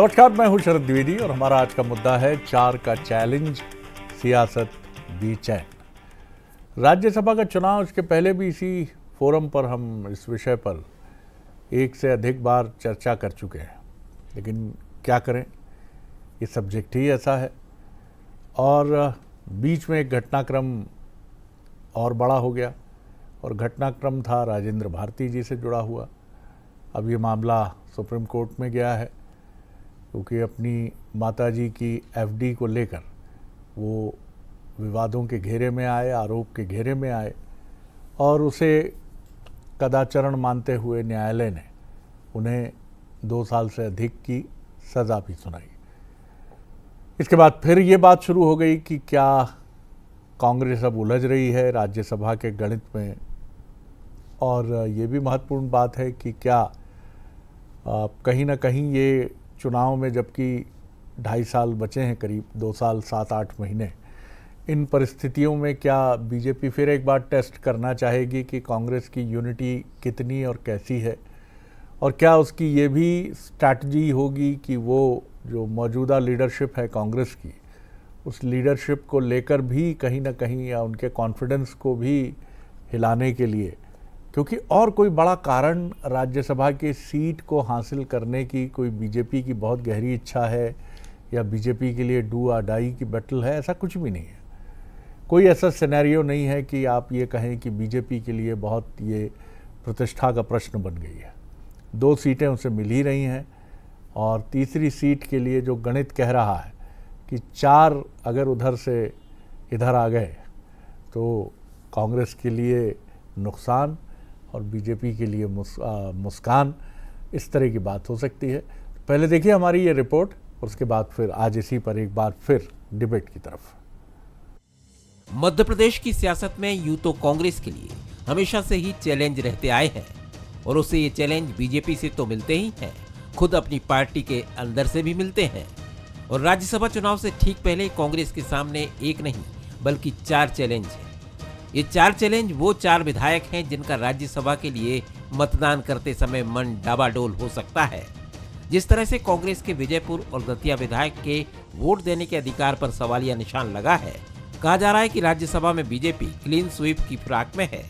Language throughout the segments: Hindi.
नमस्कार, मैं हूं शरद द्विवेदी और हमारा आज का मुद्दा है 4 का चैलेंज, सियासत बेचैन। राज्यसभा का चुनाव, इसके पहले भी इसी फोरम पर हम इस विषय पर एक से अधिक बार चर्चा कर चुके हैं, लेकिन क्या करें, ये सब्जेक्ट ही ऐसा है। और बीच में एक घटनाक्रम और बड़ा हो गया, और घटनाक्रम था राजेंद्र भारती जी से जुड़ा हुआ। अब ये मामला सुप्रीम कोर्ट में गया है, क्योंकि अपनी माताजी की एफडी को लेकर वो विवादों के घेरे में आए, आरोप के घेरे में आए, और उसे कदाचरण मानते हुए न्यायालय ने उन्हें 2 साल से अधिक की सज़ा भी सुनाई। इसके बाद फिर ये बात शुरू हो गई कि क्या कांग्रेस अब उलझ रही है राज्यसभा के गणित में, और ये भी महत्वपूर्ण बात है कि क्या कहीं ना कहीं ये चुनाव में, जबकि 2.5 साल बचे हैं, करीब 2 साल 7-8 महीने, इन परिस्थितियों में क्या बीजेपी फिर एक बार टेस्ट करना चाहेगी कि कांग्रेस की यूनिटी कितनी और कैसी है, और क्या उसकी ये भी स्ट्रैटेजी होगी कि वो जो मौजूदा लीडरशिप है कांग्रेस की, उस लीडरशिप को लेकर भी कहीं ना कहीं, या उनके कॉन्फिडेंस को भी हिलाने के लिए, क्योंकि और कोई बड़ा कारण राज्यसभा की सीट को हासिल करने की कोई बीजेपी की बहुत गहरी इच्छा है, या बीजेपी के लिए डू और डाई की बैटल है, ऐसा कुछ भी नहीं है। कोई ऐसा सिनेरियो नहीं है कि आप ये कहें कि बीजेपी के लिए बहुत ये प्रतिष्ठा का प्रश्न बन गई है। 2 सीटें उसे मिल ही रही हैं, और तीसरी सीट के लिए जो गणित कह रहा है कि 4 अगर उधर से इधर आ गए तो कांग्रेस के लिए नुकसान और बीजेपी के लिए मुस्कान, इस तरह की बात हो सकती है। पहले देखिए हमारी ये रिपोर्ट, और उसके बाद फिर आज इसी पर एक बार फिर डिबेट की तरफ। मध्य प्रदेश की सियासत में यूं तो कांग्रेस के लिए हमेशा से ही चैलेंज रहते आए हैं, और उसे ये चैलेंज बीजेपी से तो मिलते ही हैं, खुद अपनी पार्टी के अंदर से भी मिलते हैं। और राज्यसभा चुनाव से ठीक पहले कांग्रेस के सामने एक नहीं बल्कि 4 चैलेंज हैं। ये 4 चैलेंज वो 4 विधायक हैं जिनका राज्यसभा के लिए मतदान करते समय मन डाबाडोल हो सकता है। जिस तरह से कांग्रेस के विजयपुर और दतिया विधायक के वोट देने के अधिकार पर सवालिया निशान लगा है, कहा जा रहा है कि राज्यसभा में बीजेपी क्लीन स्वीप की फिराक में है।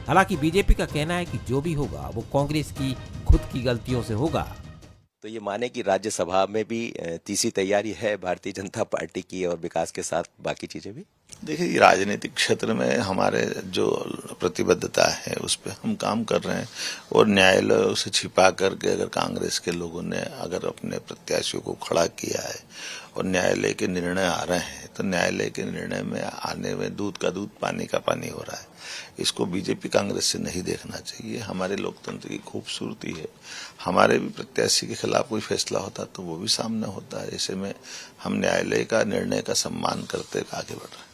हालांकि बीजेपी का कहना है कि जो भी होगा वो कांग्रेस की खुद की गलतियों से होगा। तो ये माने कि राज्यसभा में भी तीसरी तैयारी है भारतीय जनता पार्टी की, और विकास के साथ बाकी चीजें भी। देखिए, राजनीतिक क्षेत्र में हमारे जो प्रतिबद्धता है उस पर हम काम कर रहे हैं, और न्यायालय उसे छिपा करके अगर कांग्रेस के लोगों ने अगर अपने प्रत्याशियों को खड़ा किया है और न्यायालय के निर्णय आ रहे हैं, तो न्यायालय के निर्णय में आने में दूध का दूध पानी का पानी हो रहा है। इसको बीजेपी कांग्रेस से नहीं देखना चाहिए। हमारे लोकतंत्र की खूबसूरती है, हमारे भी प्रत्याशी के खिलाफ कोई फैसला होता तो वो भी सामने होता है। ऐसे में हम न्यायालय का निर्णय का सम्मान करते आगे बढ़ रहे हैं।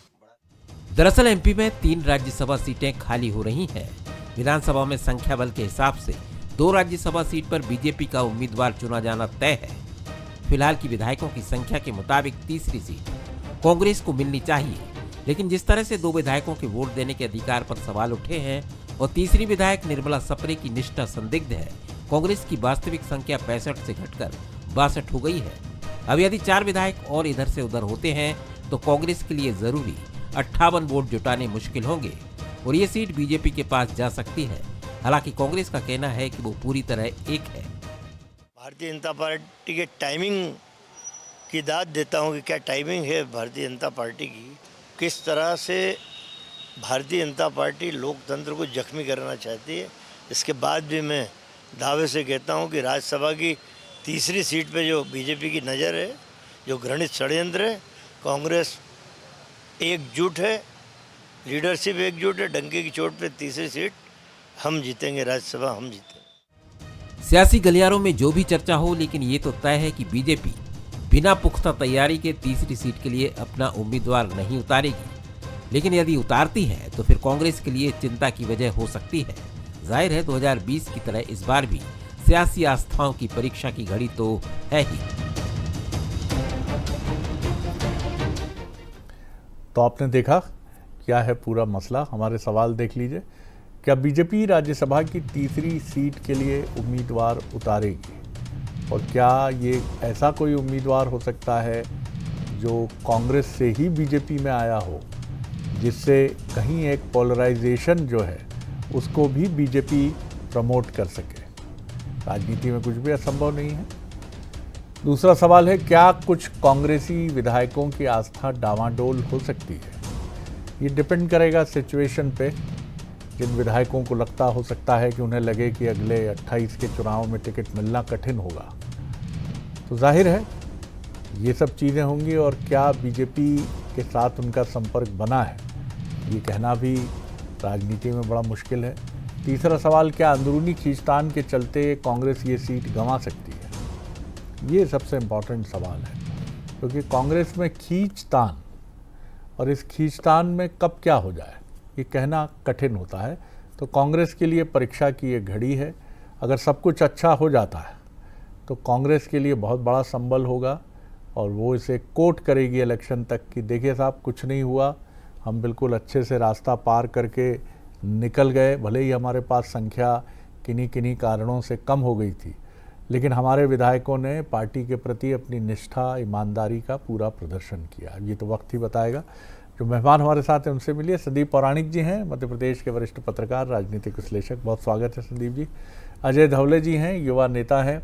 दरअसल एमपी में 3 राज्यसभा सीटें खाली हो रही हैं। विधानसभा में संख्या बल के हिसाब से 2 राज्यसभा सीट पर बीजेपी का उम्मीदवार चुना जाना तय है। फिलहाल की विधायकों की संख्या के मुताबिक तीसरी सीट कांग्रेस को मिलनी चाहिए, लेकिन जिस तरह से 2 विधायकों के वोट देने के अधिकार पर सवाल उठे हैं, और तीसरी विधायक निर्मला सप्रे की निष्ठा संदिग्ध है, कांग्रेस की वास्तविक संख्या 65 से घटकर 62 हो गई है। अब यदि 4 विधायक और इधर से उधर होते हैं तो कांग्रेस के लिए जरूरी 58 वोट जुटाने मुश्किल होंगे, और ये सीट बीजेपी के पास जा सकती है। हालांकि कांग्रेस का कहना है कि वो पूरी तरह एक है। भारतीय जनता पार्टी के टाइमिंग की दाद देता हूँ कि क्या टाइमिंग है भारतीय जनता पार्टी की, किस तरह से भारतीय जनता पार्टी लोकतंत्र को जख्मी करना चाहती है। इसके बाद भी मैं दावे से कहता हूँ कि राज्यसभा की तीसरी सीट पे जो बीजेपी की नज़र है, जो घृणित षड्यंत्र है, कांग्रेस एकजुट है, लीडरशिप एकजुट है। डंके की चोट पे तीसरी सीट हम जीतेंगे, राज्यसभा हम जीतेंगे। सियासी गलियारों में जो भी चर्चा हो, लेकिन ये तो तय है कि बीजेपी बिना पुख्ता तैयारी के तीसरी सीट के लिए अपना उम्मीदवार नहीं उतारेगी। लेकिन यदि उतारती है तो फिर कांग्रेस के लिए चिंता की वजह हो सकती है। जाहिर है 2020 की तरह इस बार भी सियासी आस्थाओं की परीक्षा की घड़ी तो है ही। तो आपने देखा क्या है पूरा मसला। हमारे सवाल देख लीजिए। क्या बीजेपी राज्यसभा की तीसरी सीट के लिए उम्मीदवार उतारेगी? और क्या ये ऐसा कोई उम्मीदवार हो सकता है जो कांग्रेस से ही बीजेपी में आया हो, जिससे कहीं एक पोलराइजेशन जो है उसको भी बीजेपी प्रमोट कर सके? राजनीति में कुछ भी असंभव नहीं है। दूसरा सवाल है, क्या कुछ कांग्रेसी विधायकों की आस्था डावाडोल हो सकती है? ये डिपेंड करेगा सिचुएशन पे। जिन विधायकों को हो सकता है कि उन्हें लगे कि अगले 28 के चुनाव में टिकट मिलना कठिन होगा, तो जाहिर है ये सब चीज़ें होंगी। और क्या बीजेपी के साथ उनका संपर्क बना है, ये कहना भी राजनीति में बड़ा मुश्किल है। तीसरा सवाल, क्या अंदरूनी खींचतान के चलते कांग्रेस ये सीट गंवा सकती है? ये सबसे इम्पॉर्टेंट सवाल है, क्योंकि कांग्रेस में खींचतान, और इस खींचतान में कब क्या हो जाए ये कहना कठिन होता है। तो कांग्रेस के लिए परीक्षा की ये घड़ी है। अगर सब कुछ अच्छा हो जाता है तो कांग्रेस के लिए बहुत बड़ा संबल होगा, और वो इसे कोट करेगी इलेक्शन तक कि देखिए साहब, कुछ नहीं हुआ, हम बिल्कुल अच्छे से रास्ता पार करके निकल गए। भले ही हमारे पास संख्या किन्हीं कारणों से कम हो गई थी, लेकिन हमारे विधायकों ने पार्टी के प्रति अपनी निष्ठा, ईमानदारी का पूरा प्रदर्शन किया। ये तो वक्त ही बताएगा। जो मेहमान हमारे साथ हैं उनसे मिलिए। संदीप पौराणिक जी हैं, मध्य प्रदेश के वरिष्ठ पत्रकार, राजनीतिक विश्लेषक, बहुत स्वागत है संदीप जी। अजय धवले जी हैं, युवा नेता हैं,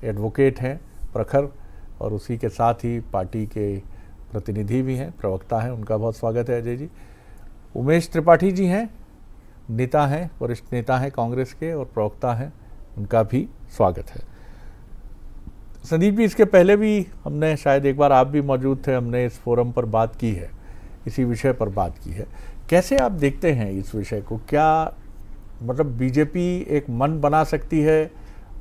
एडवोकेट हैं, प्रखर, और उसी के साथ ही पार्टी के प्रतिनिधि भी हैं, प्रवक्ता हैं, उनका बहुत स्वागत है अजय जी। उमेश त्रिपाठी जी हैं, नेता हैं, वरिष्ठ नेता हैं कांग्रेस के और प्रवक्ता हैं, उनका भी स्वागत है। संदीप जी, इसके पहले भी हमने, शायद एक बार आप भी मौजूद थे, हमने इस फोरम पर बात की है, इसी विषय पर बात की है। कैसे आप देखते हैं इस विषय को? क्या मतलब बीजेपी एक मन बना सकती है,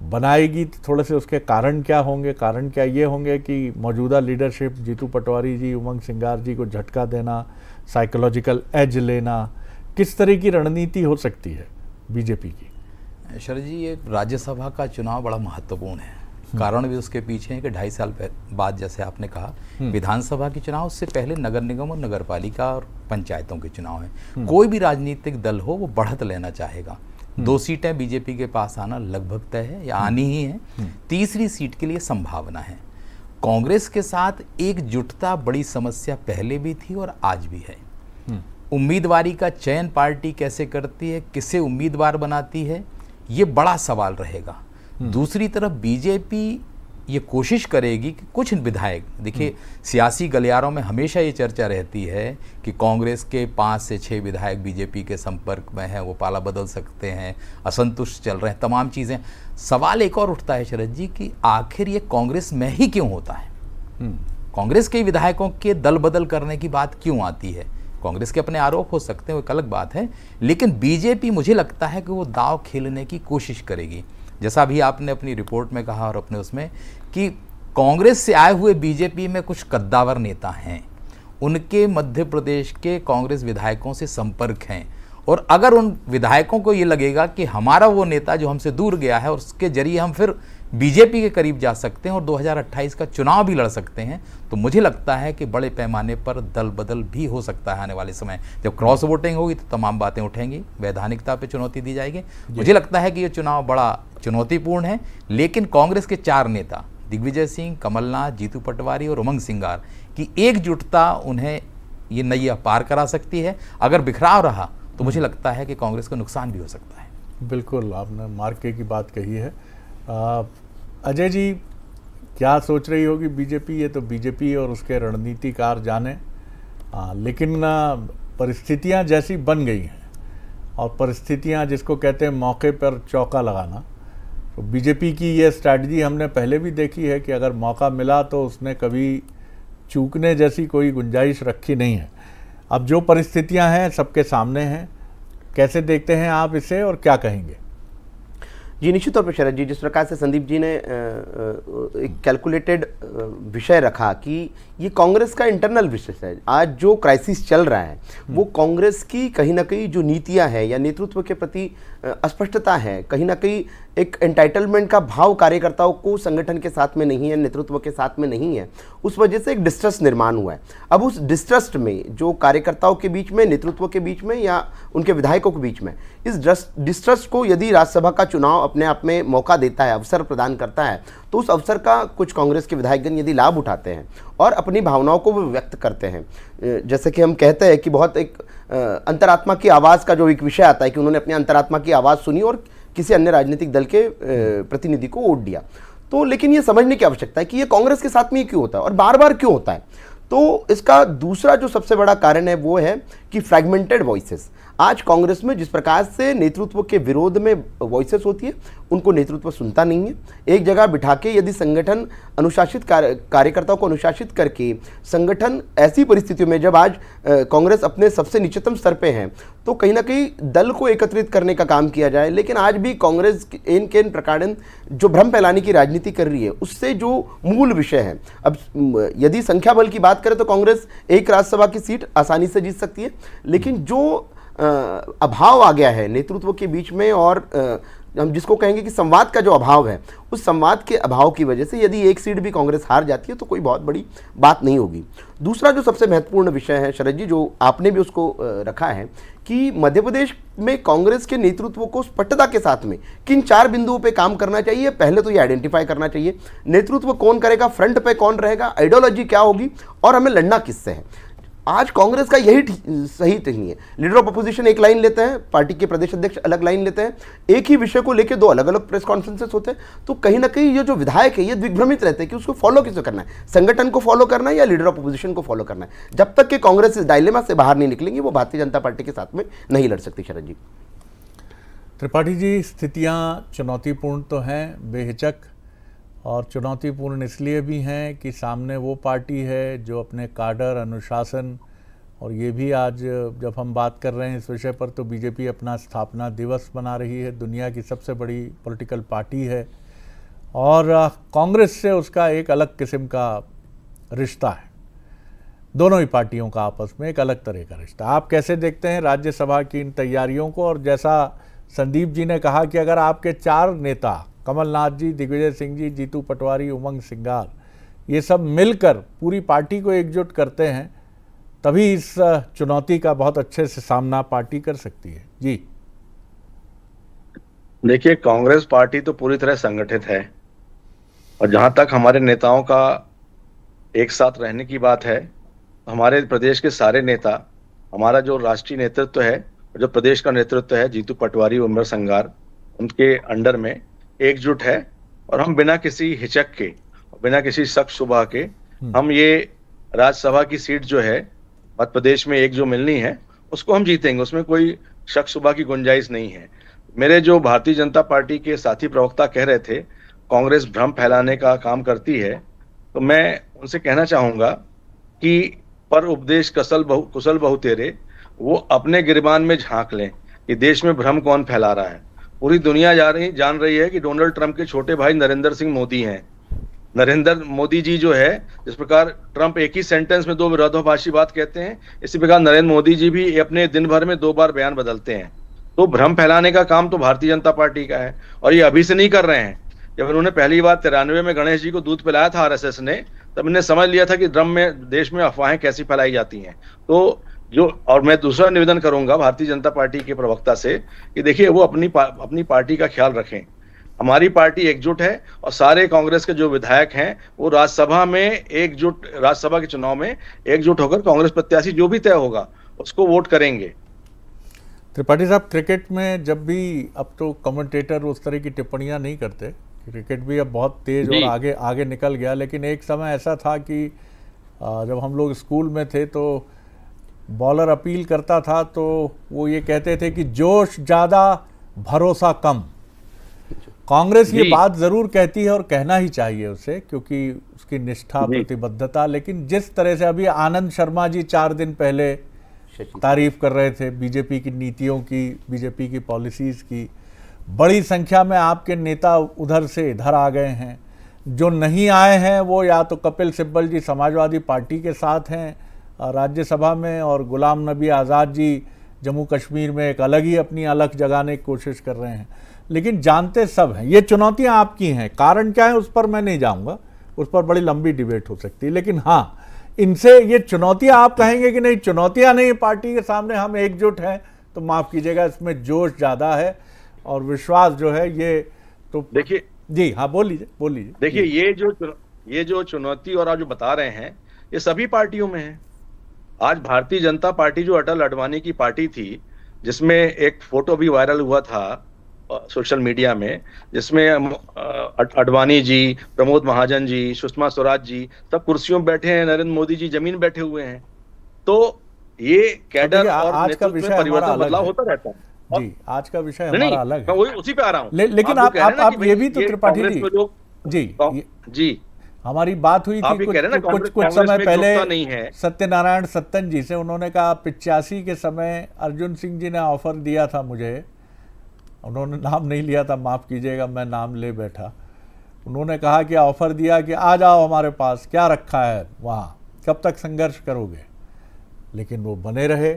बनाएगी तो थोड़े से उसके कारण क्या होंगे? कारण क्या ये होंगे कि मौजूदा लीडरशिप, जीतू पटवारी जी, उमंग सिंगार जी को झटका देना, साइकोलॉजिकल एज लेना, किस तरह की रणनीति हो सकती है बीजेपी की? शरद जी, ये राज्यसभा का चुनाव बड़ा महत्वपूर्ण है। कारण भी उसके पीछे है कि 2.5 साल बाद, जैसे आपने कहा, विधानसभा के चुनाव, उससे पहले नगर निगम और नगर पालिका और पंचायतों के चुनाव हैं। कोई भी राजनीतिक दल हो वो बढ़त लेना चाहेगा। 2 सीटें बीजेपी के पास आना लगभग तय है या आनी ही है। तीसरी सीट के लिए संभावना है। कांग्रेस के साथ एकजुटता बड़ी समस्या पहले भी थी और आज भी है। उम्मीदवारी का चयन पार्टी कैसे करती है, किसे उम्मीदवार बनाती है, ये बड़ा सवाल रहेगा। दूसरी तरफ बीजेपी ये कोशिश करेगी कि कुछ विधायक, देखिए सियासी गलियारों में हमेशा ये चर्चा रहती है कि कांग्रेस के 5 से 6 विधायक बीजेपी के संपर्क में हैं, वो पाला बदल सकते हैं, असंतुष्ट चल रहे हैं, तमाम चीज़ें। सवाल एक और उठता है शरद जी कि आखिर ये कांग्रेस में ही क्यों होता है? कांग्रेस के विधायकों के दल बदल करने की बात क्यों आती है? कांग्रेस के अपने आरोप हो सकते हैं, वो एक अलग बात है, लेकिन बीजेपी मुझे लगता है कि वो दांव खेलने की कोशिश करेगी। जैसा अभी आपने अपनी रिपोर्ट में कहा और अपने उसमें कि कांग्रेस से आए हुए बीजेपी में कुछ कद्दावर नेता हैं, उनके मध्य प्रदेश के कांग्रेस विधायकों से संपर्क हैं, और अगर उन विधायकों को ये लगेगा कि हमारा वो नेता जो हमसे दूर गया है और उसके जरिए हम फिर बीजेपी के करीब जा सकते हैं और 2028 का चुनाव भी लड़ सकते हैं, तो मुझे लगता है कि बड़े पैमाने पर दल बदल भी हो सकता है आने वाले समय। जब क्रॉस वोटिंग होगी तो तमाम बातें उठेंगी, वैधानिकता पे चुनौती दी जाएगी। मुझे लगता है कि ये चुनाव बड़ा चुनौतीपूर्ण है, लेकिन कांग्रेस के 4 नेता, दिग्विजय सिंह, कमलनाथ, जीतू पटवारी और उमंग सिंगार की एकजुटता उन्हें ये नैया पार करा सकती है। अगर बिखराव रहा तो मुझे लगता है कि कांग्रेस को नुकसान भी हो सकता है। बिल्कुल, आपने मार्के की बात कही है। अजय जी, क्या सोच रही होगी बीजेपी? ये तो बीजेपी और उसके रणनीतिकार जाने, लेकिन परिस्थितियां जैसी बन गई हैं, और परिस्थितियां जिसको कहते हैं मौके पर चौका लगाना, तो बीजेपी की ये स्ट्रैटेजी हमने पहले भी देखी है कि अगर मौका मिला तो उसने कभी चूकने जैसी कोई गुंजाइश रखी नहीं है। अब जो परिस्थितियां हैं सबके सामने हैं, कैसे देखते हैं आप इसे और क्या कहेंगे? जी, निश्चित तौर पर शरद जी, जिस प्रकार से संदीप जी ने एक कैलकुलेटेड विषय रखा कि ये कांग्रेस का इंटरनल विषय है। आज जो क्राइसिस चल रहा है वो कांग्रेस की कहीं ना कहीं जो नीतियां हैं या नेतृत्व के प्रति अस्पष्टता है, कहीं ना कहीं एक एंटाइटलमेंट का भाव कार्यकर्ताओं को संगठन के साथ में नहीं है, नेतृत्व के साथ में नहीं है, उस वजह से एक डिस्ट्रस्ट निर्माण हुआ है। अब उस डिस्ट्रस्ट में जो कार्यकर्ताओं के बीच में, नेतृत्व के बीच में या उनके विधायकों के बीच में, इस डिस्ट्रस्ट को यदि राज्यसभा का चुनाव अपने आप में मौका देता है, अवसर प्रदान करता है, तो उस अवसर का कुछ कांग्रेस के विधायकगण यदि लाभ उठाते हैं और अपनी भावनाओं को वो व्यक्त करते हैं, जैसे कि हम कहते हैं कि बहुत एक अंतरात्मा की आवाज़ का जो एक विषय आता है कि उन्होंने अपनी अंतरात्मा की आवाज़ सुनी और किसी अन्य राजनीतिक दल के प्रतिनिधि को वोट दिया। तो लेकिन ये समझने की आवश्यकता है कि ये कांग्रेस के साथ में ही क्यों होता है और बार बार क्यों होता है। तो इसका दूसरा जो सबसे बड़ा कारण है वो है कि फ्रैगमेंटेड वॉइसेस। आज कांग्रेस में जिस प्रकार से नेतृत्व के विरोध में वॉइसेस होती है, उनको नेतृत्व सुनता नहीं है। एक जगह बिठा के यदि संगठन अनुशासित कार्यकर्ताओं को अनुशासित करके संगठन ऐसी परिस्थितियों में जब आज कांग्रेस अपने सबसे निचतम स्तर पे है, तो कहीं ना कहीं दल को एकत्रित करने का काम किया जाए। लेकिन आज भी कांग्रेस इन के प्रकार जो भ्रम फैलाने की राजनीति कर रही है, उससे जो मूल विषय है, अब यदि संख्या बल की बात करें तो कांग्रेस एक राज्यसभा की सीट आसानी से जीत सकती है, लेकिन जो अभाव आ गया है नेतृत्व के बीच में और हम जिसको कहेंगे कि संवाद का जो अभाव है, उस संवाद के अभाव की वजह से यदि एक सीट भी कांग्रेस हार जाती है तो कोई बहुत बड़ी बात नहीं होगी। दूसरा जो सबसे महत्वपूर्ण विषय है शरद जी, जो आपने भी उसको रखा है कि मध्य प्रदेश में कांग्रेस के नेतृत्व को स्पष्टता के साथ में किन 4 बिंदुओं पे काम करना चाहिए। पहले तो ये आइडेंटिफाई करना चाहिए नेतृत्व कौन करेगा, फ्रंट पे कौन रहेगा, आइडियोलॉजी क्या होगी और हमें लड़ना किससे है। आज कांग्रेस का यही सही नहीं है। लीडर ऑफ अपोजिशन एक लाइन लेते हैं, पार्टी के प्रदेश अध्यक्ष अलग लाइन लेते हैं, एक ही विषय को लेकर 2 अलग अलग प्रेस कॉन्फ्रेंसेस होते हैं। तो कहीं ना कहीं ये जो विधायक है ये दिग्भ्रमित रहते हैं कि उसको फॉलो किसे करना है, संगठन को फॉलो करना है या लीडर ऑफ अपोजिशन को फॉलो करना है। जब तक कि कांग्रेस इस डायलेमा से बाहर नहीं निकलेंगी, वो भारतीय जनता पार्टी के साथ में नहीं लड़ सकती। शरद जी, त्रिपाठी जी, स्थितियाँ चुनौतीपूर्ण तो हैं बेहिचक, और चुनौतीपूर्ण इसलिए भी हैं कि सामने वो पार्टी है जो अपने काडर, अनुशासन, और ये भी आज जब हम बात कर रहे हैं इस विषय पर तो बीजेपी अपना स्थापना दिवस मना रही है, दुनिया की सबसे बड़ी पॉलिटिकल पार्टी है, और कांग्रेस से उसका एक अलग किस्म का रिश्ता है। दोनों ही पार्टियों का आपस में एक अलग तरह का रिश्ता। आप कैसे देखते हैं राज्यसभा की इन तैयारियों को? और जैसा संदीप जी ने कहा कि अगर आपके 4 नेता, कमलनाथ जी, दिग्विजय सिंह जी, जीतू पटवारी, उमंग सिंगार, ये सब मिलकर पूरी पार्टी को एकजुट करते हैं, तभी इस चुनौती का बहुत अच्छे से सामना पार्टी कर सकती है। जी देखिए, कांग्रेस पार्टी तो पूरी तरह संगठित है, और जहां तक हमारे नेताओं का एक साथ रहने की बात है, हमारे प्रदेश के सारे नेता, हमारा जो राष्ट्रीय नेतृत्व है, जो प्रदेश का नेतृत्व है, जीतू पटवारी, उमंग सिंगार, उनके अंडर में एकजुट है। और हम बिना किसी हिचक के, बिना किसी शक शुबा के, हम ये राज्यसभा की सीट जो है मध्य प्रदेश में एक जो मिलनी है, उसको हम जीतेंगे, उसमें कोई शक शुबा की गुंजाइश नहीं है। मेरे जो भारतीय जनता पार्टी के साथी प्रवक्ता कह रहे थे कांग्रेस भ्रम फैलाने का काम करती है, तो मैं उनसे कहना चाहूंगा कि पर उपदेश कुशल बहु तेरे, वो अपने गिरबान में झांक लें कि देश में भ्रम कौन फैला रहा है। पूरी दुनिया जान रही है कि डोनाल्ड ट्रंप के छोटे भाई नरेंद्र सिंह मोदी हैं। नरेंद्र मोदी जी जो है, जिस प्रकार ट्रंप एक ही सेंटेंस में 2 विरोधाभासी बात कहते हैं, इसी प्रकार नरेंद्र मोदी जी भी अपने दिन भर में 2 बार बयान बदलते हैं। तो भ्रम फैलाने का काम तो भारतीय जनता पार्टी का है, और ये अभी से नहीं कर रहे हैं। जब उन्होंने पहली बार 93 में गणेश जी को दूध पिलाया था आरएसएस ने, तब इन्हें समझ लिया था कि देश में अफवाहें कैसी फैलाई जाती हैं। तो और मैं दूसरा निवेदन करूंगा भारतीय जनता पार्टी के प्रवक्ता से कि देखिए, वो अपनी पार्टी का ख्याल रखें। हमारी पार्टी एकजुट है, और सारे कांग्रेस के जो विधायक हैं वो राज्यसभा के चुनाव में एकजुट होकर कांग्रेस प्रत्याशी जो भी तय होगा उसको वोट करेंगे। त्रिपाठी साहब, क्रिकेट में जब भी, अब तो कमेंटेटर उस तरह की टिप्पणियां नहीं करते, क्रिकेट भी अब बहुत तेज और आगे निकल गया, लेकिन एक समय ऐसा था कि जब हम लोग स्कूल में थे तो बॉलर अपील करता था तो वो ये कहते थे कि जोश ज़्यादा, भरोसा कम। कांग्रेस ये बात ज़रूर कहती है और कहना ही चाहिए उसे, क्योंकि उसकी निष्ठा, प्रतिबद्धता, लेकिन जिस तरह से अभी आनंद शर्मा जी 4 दिन पहले तारीफ कर रहे थे बीजेपी की नीतियों की, बीजेपी की पॉलिसीज़ की, बड़ी संख्या में आपके नेता उधर से इधर आ गए हैं। जो नहीं आए हैं वो या तो कपिल सिब्बल जी समाजवादी पार्टी के साथ हैं राज्यसभा में, और गुलाम नबी आज़ाद जी जम्मू कश्मीर में एक अलग ही अपनी अलग जगाने की कोशिश कर रहे हैं, लेकिन जानते सब हैं। ये चुनौतियां आपकी हैं, कारण क्या है उस पर मैं नहीं जाऊंगा, उस पर बड़ी लंबी डिबेट हो सकती है, लेकिन हाँ, इनसे ये चुनौतियां आप कहेंगे कि नहीं चुनौतियां नहीं, पार्टी के सामने हम एकजुट हैं, तो माफ़ कीजिएगा इसमें जोश ज़्यादा है और विश्वास जो है ये तो देखिए जी हाँ बोलिए। देखिए ये जो चुनौती और आप जो बता रहे हैं ये सभी पार्टियों में है। आज भारतीय जनता पार्टी जो अटल अडवाणी की पार्टी थी, जिसमें एक फोटो भी वायरल हुआ था सोशल मीडिया में, जिसमें अडवाणी जी, प्रमोद महाजन जी, सुषमा स्वराज जी सब कुर्सियों में बैठे हैं, नरेंद्र मोदी जी जमीन बैठे हुए हैं। तो ये कैडर और नेतृत्व में परिवर्तन बदलाव होता रहता है। जी, आज का विषय हमारा अलग है, मैं वही उसी पे आ रहा हूँ। लेकिन आप ये भी तो त्रिपाठी जी हमारी बात हुई थी कुछ समय पहले सत्यनारायण सत्तन जी से। उन्होंने कहा 85 के समय अर्जुन सिंह जी ने ऑफर दिया था मुझे, उन्होंने नाम नहीं लिया था, माफ़ कीजिएगा मैं नाम ले बैठा। उन्होंने कहा कि ऑफर दिया कि आ जाओ हमारे पास, क्या रखा है वहाँ, कब तक संघर्ष करोगे, लेकिन वो बने रहे।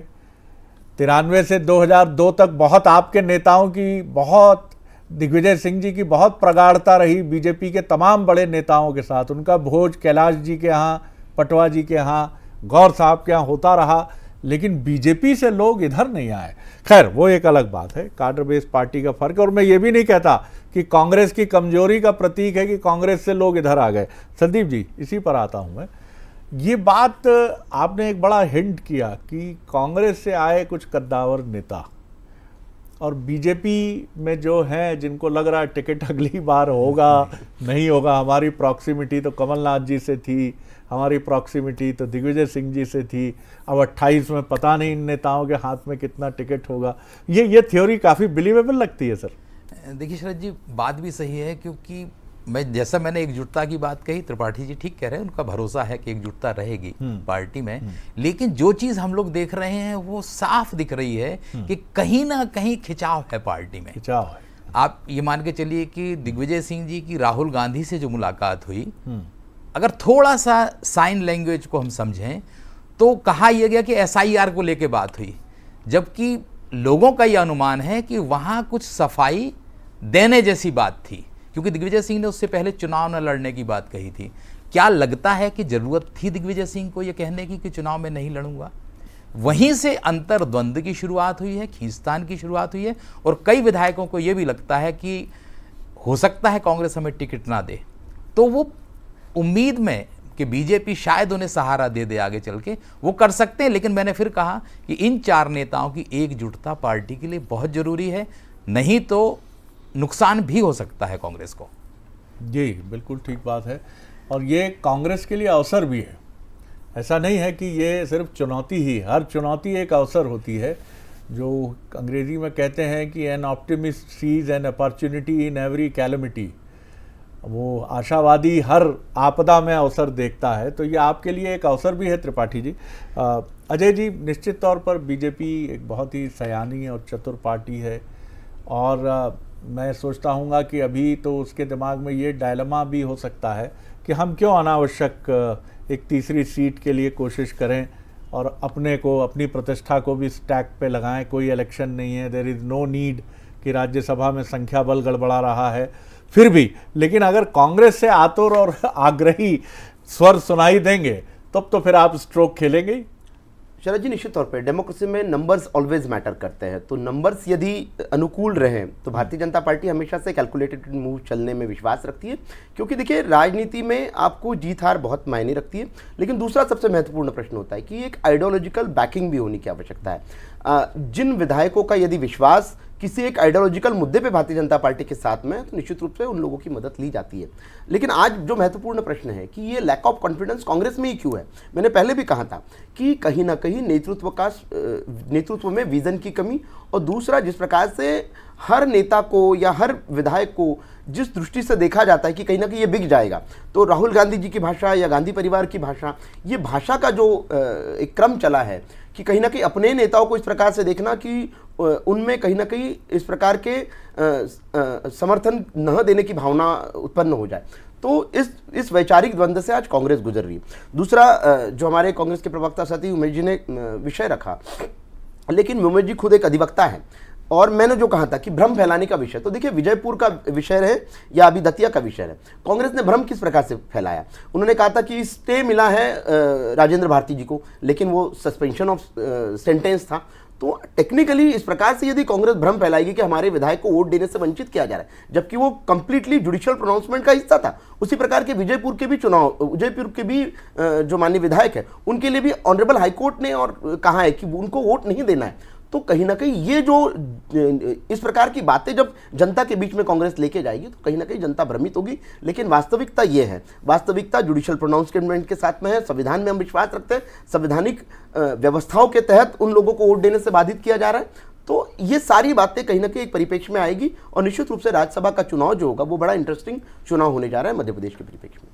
93 से 2002 तक बहुत आपके नेताओं की, बहुत दिग्विजय सिंह जी की बहुत प्रगाढ़ता रही बीजेपी के तमाम बड़े नेताओं के साथ। उनका भोज कैलाश जी के यहाँ, पटवा जी के यहाँ, गौर साहब के यहाँ होता रहा, लेकिन बीजेपी से लोग इधर नहीं आए। खैर वो एक अलग बात है, कार्डर बेस्ड पार्टी का फर्क है। और मैं ये भी नहीं कहता कि कांग्रेस की कमजोरी का प्रतीक है कि कांग्रेस से लोग इधर आ गए। संदीप जी इसी पर आता हूँ मैं। ये बात आपने एक बड़ा हिंट किया कि कांग्रेस से आए कुछ कद्दावर नेता और बीजेपी में जो है जिनको लग रहा है टिकट अगली बार होगा नहीं होगा। हमारी प्रॉक्सिमिटी तो कमलनाथ जी से थी, हमारी प्रॉक्सिमिटी तो दिग्विजय सिंह जी से थी, अब 28 में पता नहीं इन नेताओं के हाथ में कितना टिकट होगा। ये थ्योरी काफ़ी बिलीवेबल लगती है सर। देखिए शरद जी, बात भी सही है, क्योंकि मैंने एकजुटता की बात कही, त्रिपाठी जी ठीक कह रहे हैं, उनका भरोसा है कि एकजुटता रहेगी पार्टी में। लेकिन जो चीज़ हम लोग देख रहे हैं वो साफ दिख रही है कि कहीं ना कहीं खिंचाव है पार्टी में। खिंचाव है। आप ये मान के चलिए कि दिग्विजय सिंह जी की राहुल गांधी से जो मुलाकात हुई, अगर थोड़ा सा साइन लैंग्वेज को हम समझें तो कहा यह गया कि SIR को लेके बात हुई, जबकि लोगों का यह अनुमान है कि वहाँ कुछ सफाई देने जैसी बात थी, क्योंकि दिग्विजय सिंह ने उससे पहले चुनाव न लड़ने की बात कही थी। क्या लगता है कि जरूरत थी दिग्विजय सिंह को यह कहने की कि चुनाव में नहीं लड़ूंगा? वहीं से अंतर्द्वंद की शुरुआत हुई है, खींचतान की शुरुआत हुई है, और कई विधायकों को यह भी लगता है कि हो सकता है कांग्रेस हमें टिकट ना दे, तो वो उम्मीद में कि बीजेपी शायद उन्हें सहारा दे दे आगे चल के, वो कर सकते हैं। लेकिन मैंने फिर कहा कि इन चार नेताओं की एकजुटता पार्टी के लिए बहुत जरूरी है, नहीं तो नुकसान भी हो सकता है कांग्रेस को। जी बिल्कुल ठीक बात है, और ये कांग्रेस के लिए अवसर भी है। ऐसा नहीं है कि ये सिर्फ चुनौती ही, हर चुनौती एक अवसर होती है। जो अंग्रेजी में कहते हैं कि an optimist sees an opportunity in every calamity, वो आशावादी हर आपदा में अवसर देखता है। तो ये आपके लिए एक अवसर भी है त्रिपाठी जी। अजय जी, निश्चित तौर पर बीजेपी एक बहुत ही सयानी और चतुर पार्टी है, और मैं सोचता हूँ कि अभी तो उसके दिमाग में ये डायलेमा भी हो सकता है कि हम क्यों अनावश्यक एक तीसरी सीट के लिए कोशिश करें और अपने को, अपनी प्रतिष्ठा को भी स्टैक पे लगाएं। कोई इलेक्शन नहीं है, देयर इज़ नो नीड कि राज्यसभा में संख्या बल गड़बड़ा रहा है फिर भी। लेकिन अगर कांग्रेस से आतुर और आग्रही स्वर सुनाई देंगे तब तो फिर आप स्ट्रोक खेलेंगे ही। शरद जी, निश्चित तौर पे डेमोक्रेसी में नंबर्स ऑलवेज मैटर करते हैं, तो नंबर्स यदि अनुकूल रहें तो भारतीय जनता पार्टी हमेशा से कैलकुलेटेड मूव चलने में विश्वास रखती है, क्योंकि देखिए राजनीति में आपको जीत हार बहुत मायने रखती है। लेकिन दूसरा सबसे महत्वपूर्ण प्रश्न होता है कि एक आइडियोलॉजिकल बैकिंग भी होने की आवश्यकता है। जिन विधायकों का यदि विश्वास किसी एक आइडियोलॉजिकल मुद्दे पे भारतीय जनता पार्टी के साथ में, तो निश्चित रूप से उन लोगों की मदद ली जाती है। लेकिन आज जो महत्वपूर्ण प्रश्न है कि ये लैक ऑफ कॉन्फिडेंस कांग्रेस में ही क्यों है। मैंने पहले भी कहा था कि कहीं ना कहीं नेतृत्व में विजन की कमी, और दूसरा जिस प्रकार से हर नेता को या हर विधायक को जिस दृष्टि से देखा जाता है कि कहीं ना कहीं ये बिक जाएगा, तो राहुल गांधी जी की भाषा या गांधी परिवार की भाषा, ये भाषा का जो एक क्रम चला है कि कहीं ना कहीं अपने नेताओं को इस प्रकार से देखना कि उनमें कहीं ना कहीं इस प्रकार के समर्थन न देने की भावना उत्पन्न हो जाए, तो इस वैचारिक द्वंद्व से आज कांग्रेस गुजर रही है। दूसरा जो हमारे कांग्रेस के प्रवक्ता सती उमेश जी ने विषय रखा लेकिन व्योमेश जी खुद एक अधिवक्ता है, और मैंने जो कहा था कि भ्रम फैलाने का विषय, तो देखिए विजयपुर का विषय है या अभी दतिया का विषय है, कांग्रेस ने भ्रम किस प्रकार से फैलाया। उन्होंने कहा था कि स्टे मिला है राजेंद्र भारती जी को, लेकिन वो सस्पेंशन ऑफ सेंटेंस था। तो टेक्निकली इस प्रकार से यदि कांग्रेस भ्रम फैलाएगी कि हमारे विधायक को वोट देने से वंचित किया जा रहा है, जबकि वो कंप्लीटली जुडिशियल प्रोनाउंसमेंट का हिस्सा था। उसी प्रकार के विजयपुर के भी जो माननीय विधायक है, उनके लिए भी ऑनरेबल हाईकोर्ट ने और कहा है कि उनको वोट नहीं देना है। तो कहीं ना कहीं ये जो इस प्रकार की बातें जब जनता के बीच में कांग्रेस लेके जाएगी, तो कहीं ना कहीं जनता भ्रमित होगी। लेकिन वास्तविकता ये है, वास्तविकता जुडिशियल प्रोनाउंसमेंट के साथ में है। संविधान में हम विश्वास रखते हैं, संवैधानिक व्यवस्थाओं के तहत उन लोगों को वोट देने से बाधित किया जा रहा है। तो ये सारी बातें कहीं ना कहीं एक परिप्रेक्ष्य में आएगी, और निश्चित रूप से राज्यसभा का चुनाव जो होगा वो बड़ा इंटरेस्टिंग चुनाव होने जा रहा है मध्य प्रदेश के परिप्रेक्ष्य में।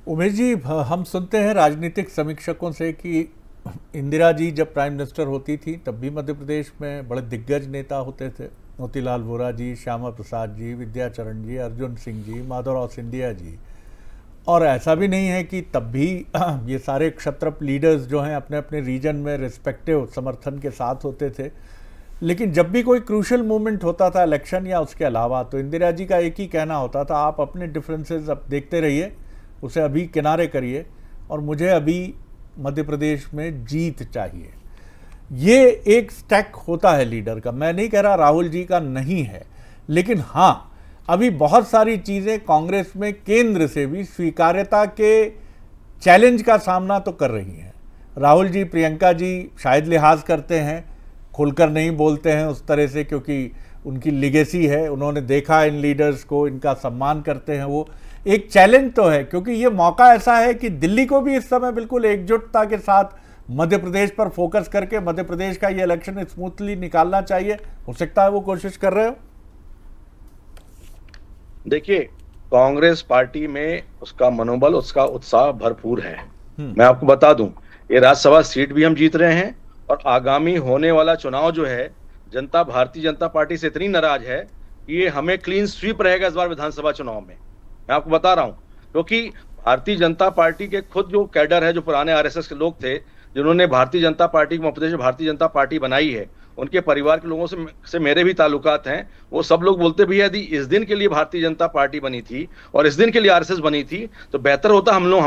उमेश जी, हम सुनते हैं राजनीतिक समीक्षकों से कि इंदिरा जी जब प्राइम मिनिस्टर होती थी तब भी मध्य प्रदेश में बड़े दिग्गज नेता होते थे। मोतीलाल वोरा जी, श्यामा प्रसाद जी, विद्याचरण जी, अर्जुन सिंह जी, माधवराव सिंधिया जी, और ऐसा भी नहीं है कि तब भी ये सारे क्षत्रप लीडर्स जो हैं अपने अपने रीजन में रिस्पेक्टिव समर्थन के साथ होते थे। लेकिन जब भी कोई क्रूशल मूवमेंट होता था, इलेक्शन या उसके अलावा, तो इंदिरा जी का एक ही कहना होता था, आप अपने डिफरेंसेस अब देखते रहिए, उसे अभी किनारे करिए, और मुझे अभी मध्य प्रदेश में जीत चाहिए। ये एक स्टैक होता है लीडर का। मैं नहीं कह रहा राहुल जी का नहीं है, लेकिन हाँ, अभी बहुत सारी चीज़ें कांग्रेस में केंद्र से भी स्वीकार्यता के चैलेंज का सामना तो कर रही हैं। राहुल जी, प्रियंका जी शायद लिहाज करते हैं, खुलकर नहीं बोलते हैं उस तरह से, क्योंकि उनकी लिगेसी है, उन्होंने देखा इन लीडर्स को, इनका सम्मान करते हैं। वो एक चैलेंज तो है, क्योंकि ये मौका ऐसा है कि दिल्ली को भी इस समय बिल्कुल एकजुटता के साथ मध्य प्रदेश पर फोकस करके मध्य प्रदेश का ये इलेक्शन स्मूथली निकालना चाहिए। हो सकता है वो कोशिश कर रहे हो। देखिए, कांग्रेस पार्टी में उसका मनोबल, उसका उत्साह भरपूर है। मैं आपको बता दूं, ये राज्यसभा सीट भी हम जीत रहे हैं, और आगामी होने वाला चुनाव जो है, जनता भारतीय जनता पार्टी से इतनी नाराज है कि ये हमें क्लीन स्वीप रहेगा इस बार विधानसभा चुनाव में। मैं आपको बता रहा हूं, क्योंकि भारतीय जनता पार्टी के खुद जो कैडर है, जो पुराने आरएसएस के लोग थे, जिन्होंने भारतीय जनता पार्टी मध्य प्रदेश में भारतीय जनता पार्टी बनाई है, उनके परिवार के लोगों से मेरे भी ताल्लुकात हैं। वो सब लोग बोलते भी, यदि इस दिन के लिए भारतीय जनता पार्टी बनी थी और इस दिन के लिए आरएसएस बनी थी, तो बेहतर होता हम लोग,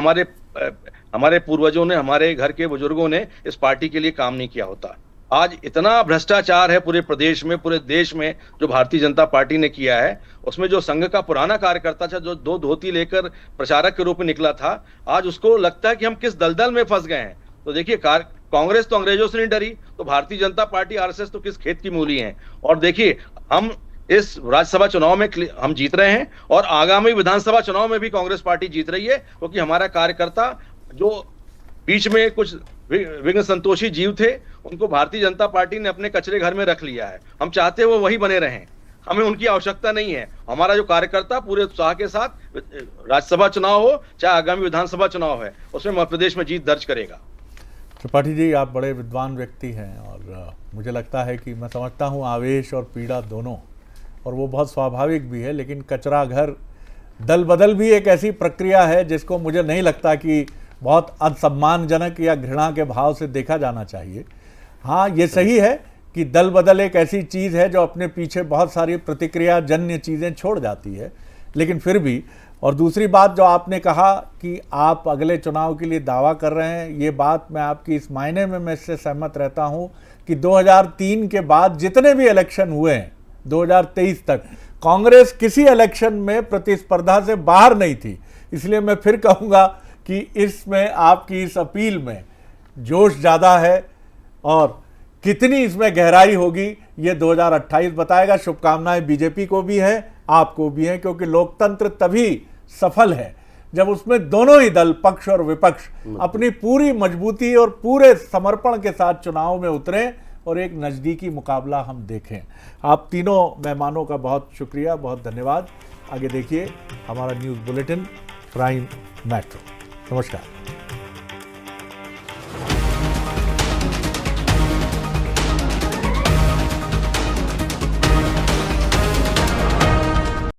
हमारे पूर्वजों ने, हमारे घर के बुजुर्गों ने इस पार्टी के लिए काम नहीं किया होता। आज इतना भ्रष्टाचार है पूरे प्रदेश में, पूरे देश में, जो भारतीय जनता पार्टी ने किया है। उसमें जो संघ का पुराना कार्यकर्ता था, जो 2 धोती लेकर प्रचारक के रूप में निकला था, आज उसको लगता है कि हम किस दलदल में फंस गए हैं। तो देखिए, कांग्रेस तो अंग्रेजों से नहीं डरी, तो भारतीय जनता पार्टी, आरएसएस तो किस खेत की मूली है। और देखिए, हम इस राज्यसभा चुनाव में हम जीत रहे हैं, और आगामी विधानसभा चुनाव में भी कांग्रेस पार्टी जीत रही है, क्योंकि हमारा कार्यकर्ता जो बीच में कुछ विघ्न संतोषी जीव थे, उनको भारतीय जनता पार्टी ने अपने कचरे घर में रख लिया है। हम चाहते हैं वो वही बने रहें, हमें उनकी आवश्यकता नहीं है। हमारा जो कार्यकर्ता पूरे उत्साह के साथ राज्यसभा चुनाव हो चाहे आगामी विधानसभा चुनाव है, उसमें मध्य प्रदेश में जीत दर्ज करेगा। त्रिपाठी जी, आप बड़े विद्वान व्यक्ति हैं, और मुझे लगता है कि मैं समझता हूँ आवेश और पीड़ा दोनों, और वो बहुत स्वाभाविक भी है। लेकिन कचरा घर, दल बदल भी एक ऐसी प्रक्रिया है जिसको मुझे नहीं लगता कि बहुत असम्मानजनक या घृणा के भाव से देखा जाना चाहिए। हाँ, ये सही है कि दल बदल एक ऐसी चीज़ है जो अपने पीछे बहुत सारी प्रतिक्रिया जन्य चीज़ें छोड़ जाती है, लेकिन फिर भी। और दूसरी बात जो आपने कहा कि आप अगले चुनाव के लिए दावा कर रहे हैं, ये बात मैं आपकी इस मायने में मैं इससे सहमत रहता हूँ कि 2003 के बाद जितने भी इलेक्शन हुए हैं 2023 तक, कांग्रेस किसी इलेक्शन में प्रतिस्पर्धा से बाहर नहीं थी। इसलिए मैं फिर कहूँगा कि इसमें आपकी इस अपील में जोश ज़्यादा है, और कितनी इसमें गहराई होगी ये 2028 बताएगा। शुभकामनाएं बीजेपी को भी है, आपको भी है, क्योंकि लोकतंत्र तभी सफल है जब उसमें दोनों ही दल, पक्ष और विपक्ष, अपनी पूरी मजबूती और पूरे समर्पण के साथ चुनाव में उतरें और एक नज़दीकी मुकाबला हम देखें। आप तीनों मेहमानों का बहुत शुक्रिया, बहुत धन्यवाद। आगे देखिए हमारा न्यूज़ बुलेटिन प्राइम मेट्रो। नमस्कार।